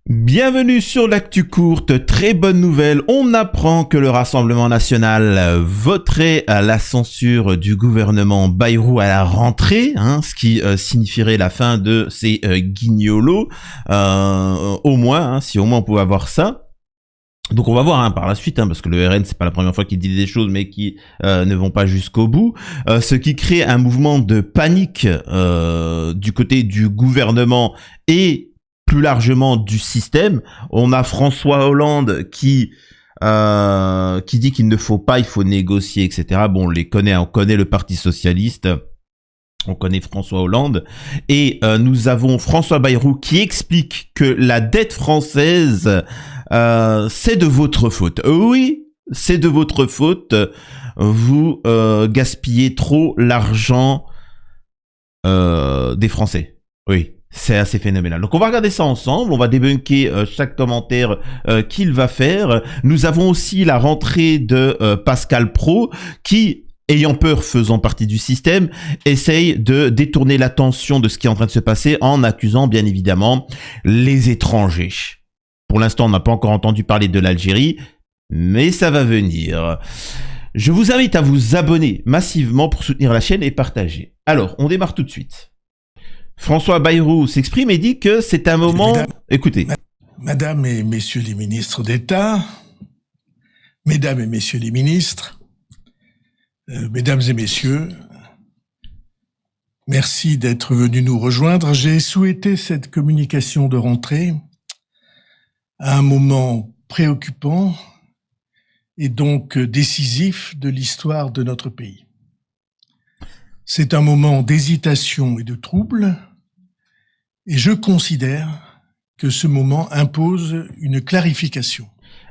Bienvenue sur l'actu courte, très bonne nouvelle, on apprend que le Rassemblement National voterait à la censure du gouvernement Bayrou à la rentrée, ce qui signifierait la fin de ces guignolos, au moins, si au moins on pouvait avoir ça. Donc on va voir par la suite, parce que le RN c'est pas la première fois qu'il dit des choses mais qui ne vont pas jusqu'au bout, ce qui crée un mouvement de panique du côté du gouvernement et plus largement du système. On a François Hollande qui dit qu'il ne faut pas, il faut négocier, etc. Bon, on les connaît, on connaît le Parti Socialiste, on connaît François Hollande, et nous avons François Bayrou qui explique que la dette française, c'est de votre faute. Oui, c'est de votre faute. Vous gaspillez trop l'argent des Français. Oui. C'est assez phénoménal. Donc on va regarder ça ensemble, on va débunker chaque commentaire qu'il va faire. Nous avons aussi la rentrée de Pascal Praud qui, ayant peur faisant partie du système, essaye de détourner l'attention de ce qui est en train de se passer en accusant bien évidemment les étrangers. Pour l'instant on n'a pas encore entendu parler de l'Algérie, mais ça va venir. Je vous invite à vous abonner massivement pour soutenir la chaîne et partager. Alors, on démarre tout de suite. François Bayrou s'exprime et dit que c'est un moment... Écoutez. Madame et messieurs les ministres d'État, mesdames et messieurs les ministres, mesdames et messieurs, merci d'être venus nous rejoindre. J'ai souhaité cette communication de rentrée à un moment préoccupant et donc décisif de l'histoire de notre pays. C'est un moment d'hésitation et de trouble, et je considère que ce moment impose une clarification.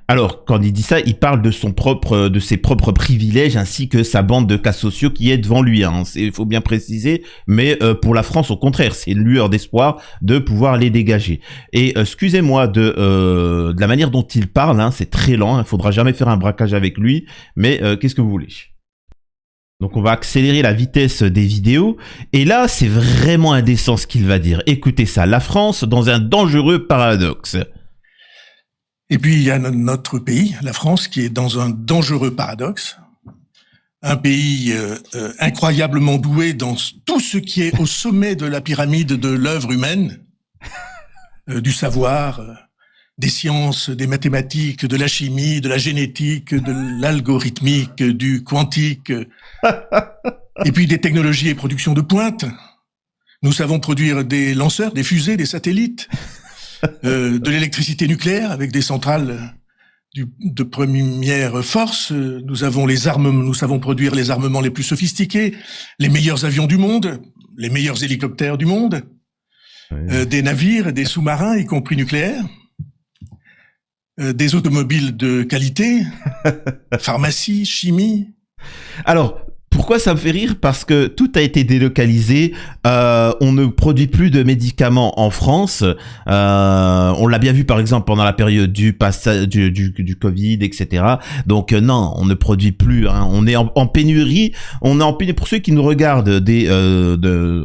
Alors, quand il dit ça, il parle de ses propres privilèges ainsi que sa bande de cas sociaux qui est devant lui. Il faut bien préciser, mais pour la France, au contraire, c'est une lueur d'espoir de pouvoir les dégager. Et excusez-moi de la manière dont il parle, c'est très lent. Il faudra jamais faire un braquage avec lui. Mais qu'est-ce que vous voulez ? Donc on va accélérer la vitesse des vidéos. Et là, c'est vraiment indécent ce qu'il va dire. Écoutez ça, la France dans un dangereux paradoxe. Et puis il y a notre pays, la France, qui est dans un dangereux paradoxe. Un pays incroyablement doué dans tout ce qui est au sommet de la pyramide de l'œuvre humaine, du savoir, des sciences, des mathématiques, de la chimie, de la génétique, de l'algorithmique, du quantique, et puis des technologies et productions de pointe. Nous savons produire des lanceurs, des fusées, des satellites, de l'électricité nucléaire avec des centrales de première force. Nous avons les armements, nous savons produire les armements les plus sophistiqués, les meilleurs avions du monde, les meilleurs hélicoptères du monde, des navires, des sous-marins, y compris nucléaires. Des automobiles de qualité, pharmacie, chimie. Alors, pourquoi ça me fait rire ? Parce que tout a été délocalisé. On ne produit plus de médicaments en France. On l'a bien vu par exemple pendant la période du Covid, etc. Donc non, on ne produit plus. On est en pénurie. On est en pénurie. Pour ceux qui nous regardent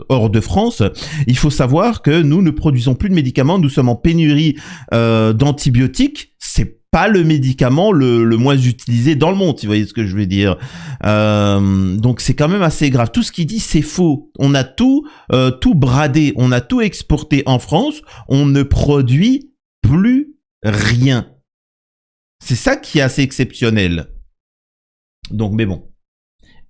hors de France, il faut savoir que nous ne produisons plus de médicaments. Nous sommes en pénurie d'antibiotiques. C'est pas le médicament le moins utilisé dans le monde, si vous voyez ce que je veux dire. Donc c'est quand même assez grave. Tout ce qu'il dit, c'est faux. On a tout bradé, on a tout exporté en France, on ne produit plus rien. C'est ça qui est assez exceptionnel. Donc, mais bon.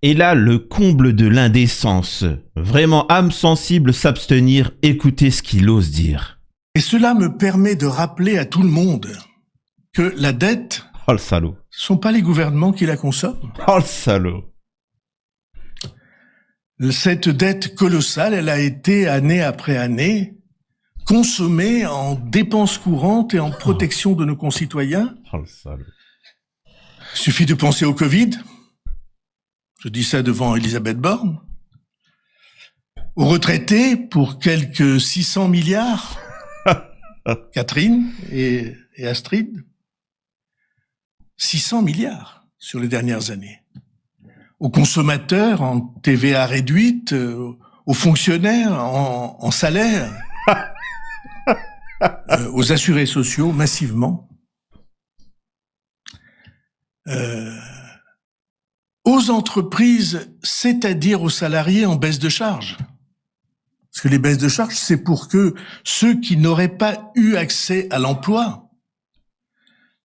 Et là, le comble de l'indécence. Vraiment, âme sensible s'abstenir, écoutez ce qu'il ose dire. Et cela me permet de rappeler à tout le monde que la dette, oh le salaud, sont pas les gouvernements qui la consomment. Oh le salaud. Cette dette colossale, elle a été année après année consommée en dépenses courantes et en protection de nos concitoyens. Oh le salaud. Suffit de penser au Covid. Je dis ça devant Elisabeth Borne. Aux retraités pour quelques 600 milliards. Catherine et Astrid. 600 milliards sur les dernières années. Aux consommateurs en TVA réduite, aux fonctionnaires en salaire. aux assurés sociaux massivement, aux entreprises, c'est-à-dire aux salariés en baisse de charges. Parce que les baisses de charges, c'est pour que ceux qui n'auraient pas eu accès à l'emploi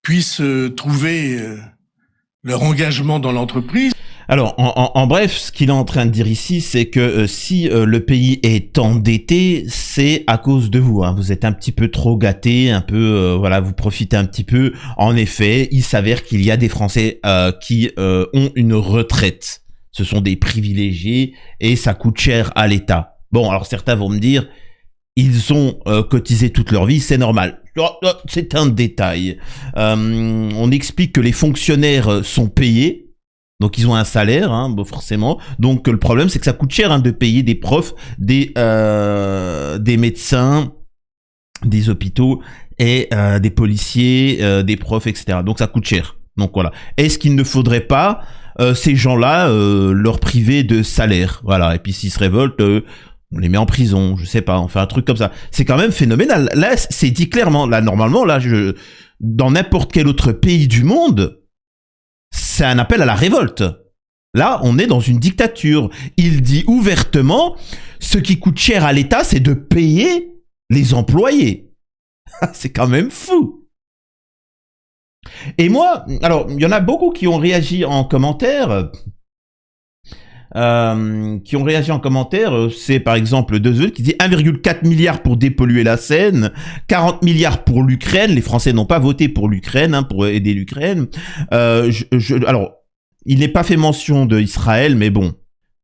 puissent trouver leur engagement dans l'entreprise. Alors, en bref, ce qu'il est en train de dire ici, c'est que si le pays est endetté, c'est à cause de vous. Hein. Vous êtes un petit peu trop gâtés, un peu, voilà, vous profitez un petit peu. En effet, il s'avère qu'il y a des Français qui ont une retraite. Ce sont des privilégiés et ça coûte cher à l'État. Bon, alors certains vont me dire, ils ont cotisé toute leur vie, c'est normal. C'est un détail. On explique que les fonctionnaires sont payés. Donc ils ont un salaire, hein, bon, forcément. Donc le problème, c'est que ça coûte cher hein, de payer des profs, des médecins, des hôpitaux et des policiers, des profs, etc. Donc ça coûte cher. Donc voilà. Est-ce qu'il ne faudrait pas ces gens-là leur priver de salaire? Voilà. Et puis s'ils se révoltent, on les met en prison. Je sais pas. On fait un truc comme ça. C'est quand même phénoménal. Là, c'est dit clairement. Là, normalement, là, dans n'importe quel autre pays du monde, c'est un appel à la révolte. Là, on est dans une dictature. Il dit ouvertement, ce qui coûte cher à l'État, c'est de payer les employés. C'est quand même fou. Et moi, alors, il y en a beaucoup qui ont réagi en commentaire. C'est par exemple Dezeul qui dit 1,4 milliard pour dépolluer la Seine, 40 milliards pour l'Ukraine. Les Français n'ont pas voté pour l'Ukraine, hein, pour aider l'Ukraine. Alors, il n'est pas fait mention d'Israël, mais bon,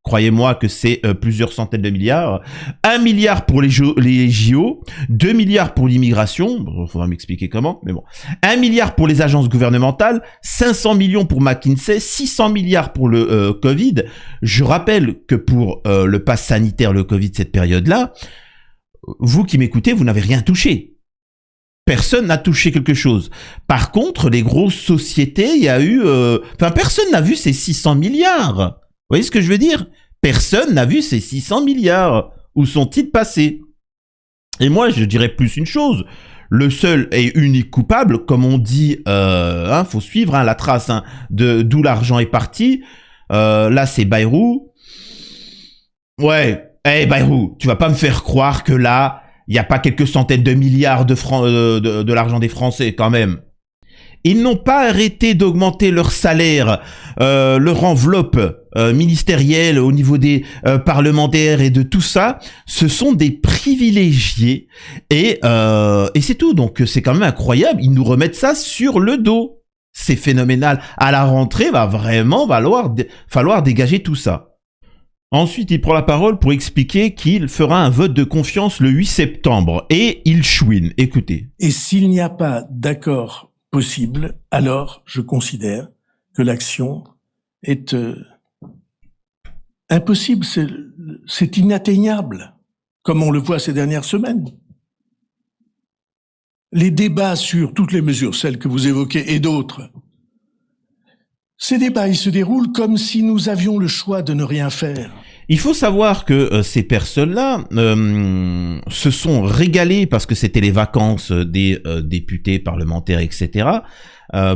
croyez-moi que c'est plusieurs centaines de milliards. 1 milliard pour les JO, 2 milliards pour l'immigration, il faudra m'expliquer comment, mais bon. 1 milliard pour les agences gouvernementales, 500 millions pour McKinsey, 600 milliards pour le Covid. Je rappelle que pour le pass sanitaire, le Covid, cette période-là, vous qui m'écoutez, vous n'avez rien touché. Personne n'a touché quelque chose. Par contre, les grosses sociétés, il y a eu... personne n'a vu ces 600 milliards. Vous voyez ce que je veux dire? Personne n'a vu ces 600 milliards. Où sont-ils passés? Et moi, je dirais plus une chose. Le seul et unique coupable, comme on dit, faut suivre la trace de d'où l'argent est parti. Là, c'est Bayrou. Ouais, Bayrou, tu vas pas me faire croire que là, il n'y a pas quelques centaines de milliards de francs de l'argent des Français quand même. Ils n'ont pas arrêté d'augmenter leur salaire, leur enveloppe ministérielle au niveau des parlementaires et de tout ça. Ce sont des privilégiés et c'est tout. Donc c'est quand même incroyable. Ils nous remettent ça sur le dos. C'est phénoménal. À la rentrée, va vraiment falloir dégager tout ça. Ensuite, il prend la parole pour expliquer qu'il fera un vote de confiance le 8 septembre. Et il chouine. Écoutez. Et s'il n'y a pas d'accord possible, alors je considère que l'action est impossible, c'est inatteignable, comme on le voit ces dernières semaines. Les débats sur toutes les mesures, celles que vous évoquez et d'autres, ces débats, ils se déroulent comme si nous avions le choix de ne rien faire. Il faut savoir que ces personnes-là se sont régalées parce que c'était les vacances des députés, parlementaires, etc.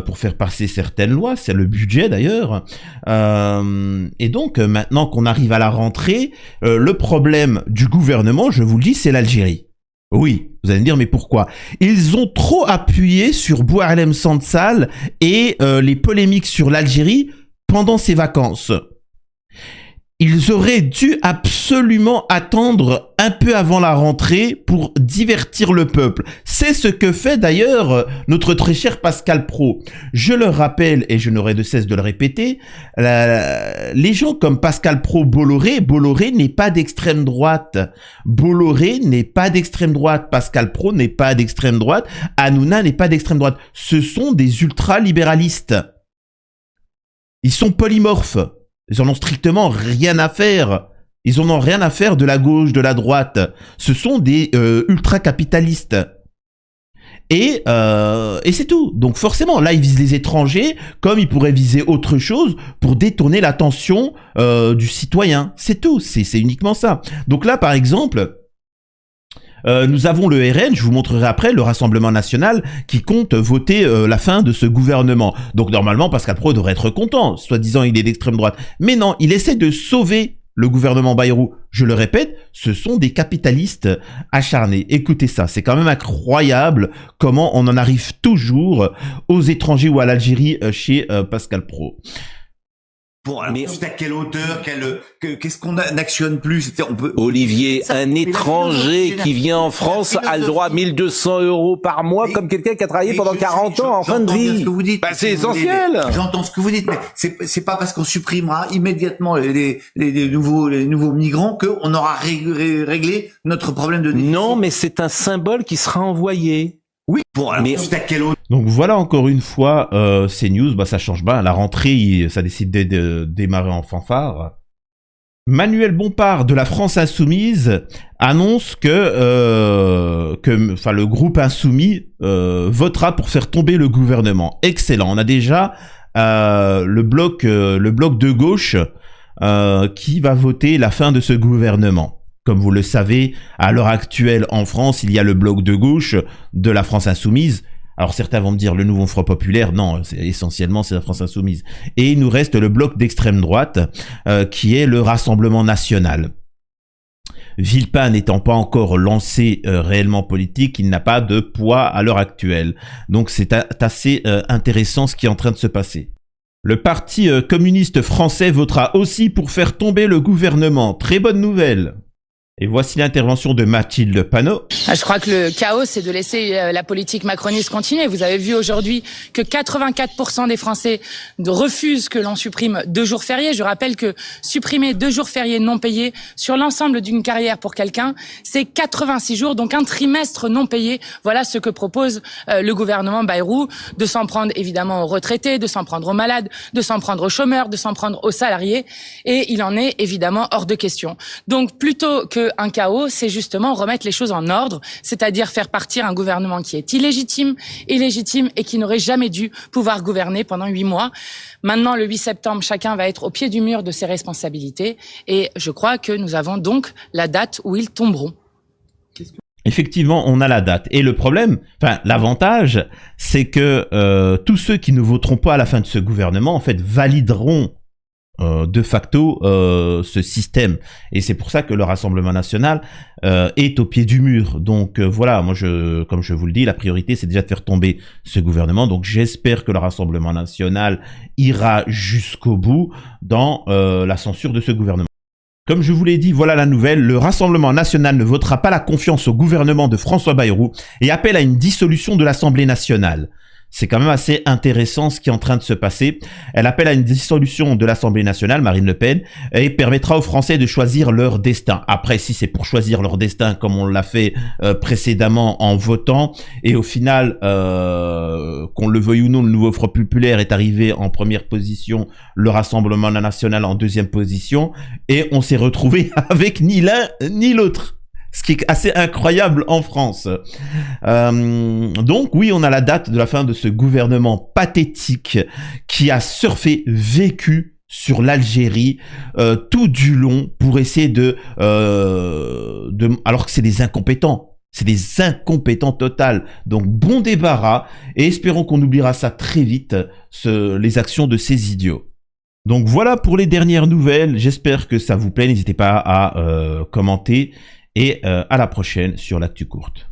Pour faire passer certaines lois, c'est le budget d'ailleurs. Et donc maintenant qu'on arrive à la rentrée, le problème du gouvernement, je vous le dis, c'est l'Algérie. Oui, vous allez me dire, mais pourquoi? Ils ont trop appuyé sur Boualem Sansal et les polémiques sur l'Algérie pendant ces vacances. Ils auraient dû absolument attendre un peu avant la rentrée pour divertir le peuple. C'est ce que fait d'ailleurs notre très cher Pascal Praud. Je le rappelle et je n'aurai de cesse de le répéter, les gens comme Pascal Praud, Bolloré n'est pas d'extrême droite. Bolloré n'est pas d'extrême droite. Pascal Praud n'est pas d'extrême droite. Hanouna n'est pas d'extrême droite. Ce sont des ultra-libéralistes. Ils sont polymorphes. Ils en ont strictement rien à faire. Ils en ont rien à faire de la gauche, de la droite. Ce sont des ultra-capitalistes. Et c'est tout. Donc forcément, là, ils visent les étrangers comme ils pourraient viser autre chose pour détourner l'attention du citoyen. C'est tout. C'est uniquement ça. Donc là, par exemple, nous avons le RN, je vous montrerai après, le Rassemblement National, qui compte voter la fin de ce gouvernement. Donc normalement, Pascal Praud devrait être content, soi-disant il est d'extrême droite. Mais non, il essaie de sauver le gouvernement Bayrou. Je le répète, ce sont des capitalistes acharnés. Écoutez ça, c'est quand même incroyable comment on en arrive toujours aux étrangers ou à l'Algérie chez Pascal Praud. Bon, alors, mais à quelle hauteur, qu'est-ce qu'on n'actionne plus? On peut... Olivier, un étranger qui vient en France a le droit à 1 200 € par mois, comme quelqu'un qui a travaillé pendant 40 ans en fin de vie. Bah, c'est essentiel. J'entends ce que vous dites, mais c'est pas parce qu'on supprimera immédiatement les nouveaux migrants qu'on aura réglé notre problème de déficit. Non, mais c'est un symbole qui sera envoyé. Oui, bon, alors, mais à quelle hauteur? Donc voilà encore une fois, CNews, bah ça change pas. La rentrée, ça décide de démarrer en fanfare. Manuel Bompard de la France Insoumise annonce que le groupe Insoumis votera pour faire tomber le gouvernement. Excellent. On a déjà le bloc de gauche qui va voter la fin de ce gouvernement. Comme vous le savez, à l'heure actuelle en France, il y a le bloc de gauche de la France Insoumise. Alors certains vont me dire le nouveau Front Populaire, non, essentiellement c'est la France Insoumise. Et il nous reste le bloc d'extrême droite qui est le Rassemblement National. Villepin n'étant pas encore lancé réellement politique, il n'a pas de poids à l'heure actuelle. Donc c'est assez intéressant ce qui est en train de se passer. Le Parti communiste français votera aussi pour faire tomber le gouvernement. Très bonne nouvelle. Et voici l'intervention de Mathilde Panot. Je crois que le chaos, c'est de laisser la politique macroniste continuer. Vous avez vu aujourd'hui que 84% des Français refusent que l'on supprime 2 jours fériés. Je rappelle que supprimer 2 jours fériés non payés sur l'ensemble d'une carrière pour quelqu'un, c'est 86 jours, donc un trimestre non payé. Voilà ce que propose le gouvernement Bayrou, de s'en prendre évidemment aux retraités, de s'en prendre aux malades, de s'en prendre aux chômeurs, de s'en prendre aux salariés. Et il en est évidemment hors de question. Donc plutôt que un chaos, c'est justement remettre les choses en ordre, c'est-à-dire faire partir un gouvernement qui est illégitime et qui n'aurait jamais dû pouvoir gouverner pendant 8 mois. Maintenant, le 8 septembre, chacun va être au pied du mur de ses responsabilités et je crois que nous avons donc la date où ils tomberont. Effectivement, on a la date. Et le problème, l'avantage, c'est que tous ceux qui ne voteront pas à la fin de ce gouvernement, en fait, valideront de facto ce système, et c'est pour ça que le Rassemblement National est au pied du mur. Donc voilà, moi comme je vous le dis, la priorité c'est déjà de faire tomber ce gouvernement. Donc j'espère que le Rassemblement National ira jusqu'au bout dans la censure de ce gouvernement. Comme je vous l'ai dit, voilà la nouvelle, le Rassemblement National ne votera pas la confiance au gouvernement de François Bayrou et appelle à une dissolution de l'Assemblée nationale. C'est quand même assez intéressant ce qui est en train de se passer. Elle appelle à une dissolution de l'Assemblée nationale, Marine Le Pen, et permettra aux Français de choisir leur destin. Après, si c'est pour choisir leur destin, comme on l'a fait précédemment en votant, et au final, qu'on le veuille ou non, le nouveau Front Populaire est arrivé en première position, le Rassemblement National en deuxième position, et on s'est retrouvé avec ni l'un ni l'autre. Ce qui est assez incroyable en France. Donc oui, on a la date de la fin de ce gouvernement pathétique qui a vécu sur l'Algérie tout du long pour essayer alors que c'est des incompétents. C'est des incompétents total. Donc bon débarras et espérons qu'on oubliera ça très vite, les actions de ces idiots. Donc voilà pour les dernières nouvelles. J'espère que ça vous plaît. N'hésitez pas à commenter. Et à la prochaine sur l'actu courte.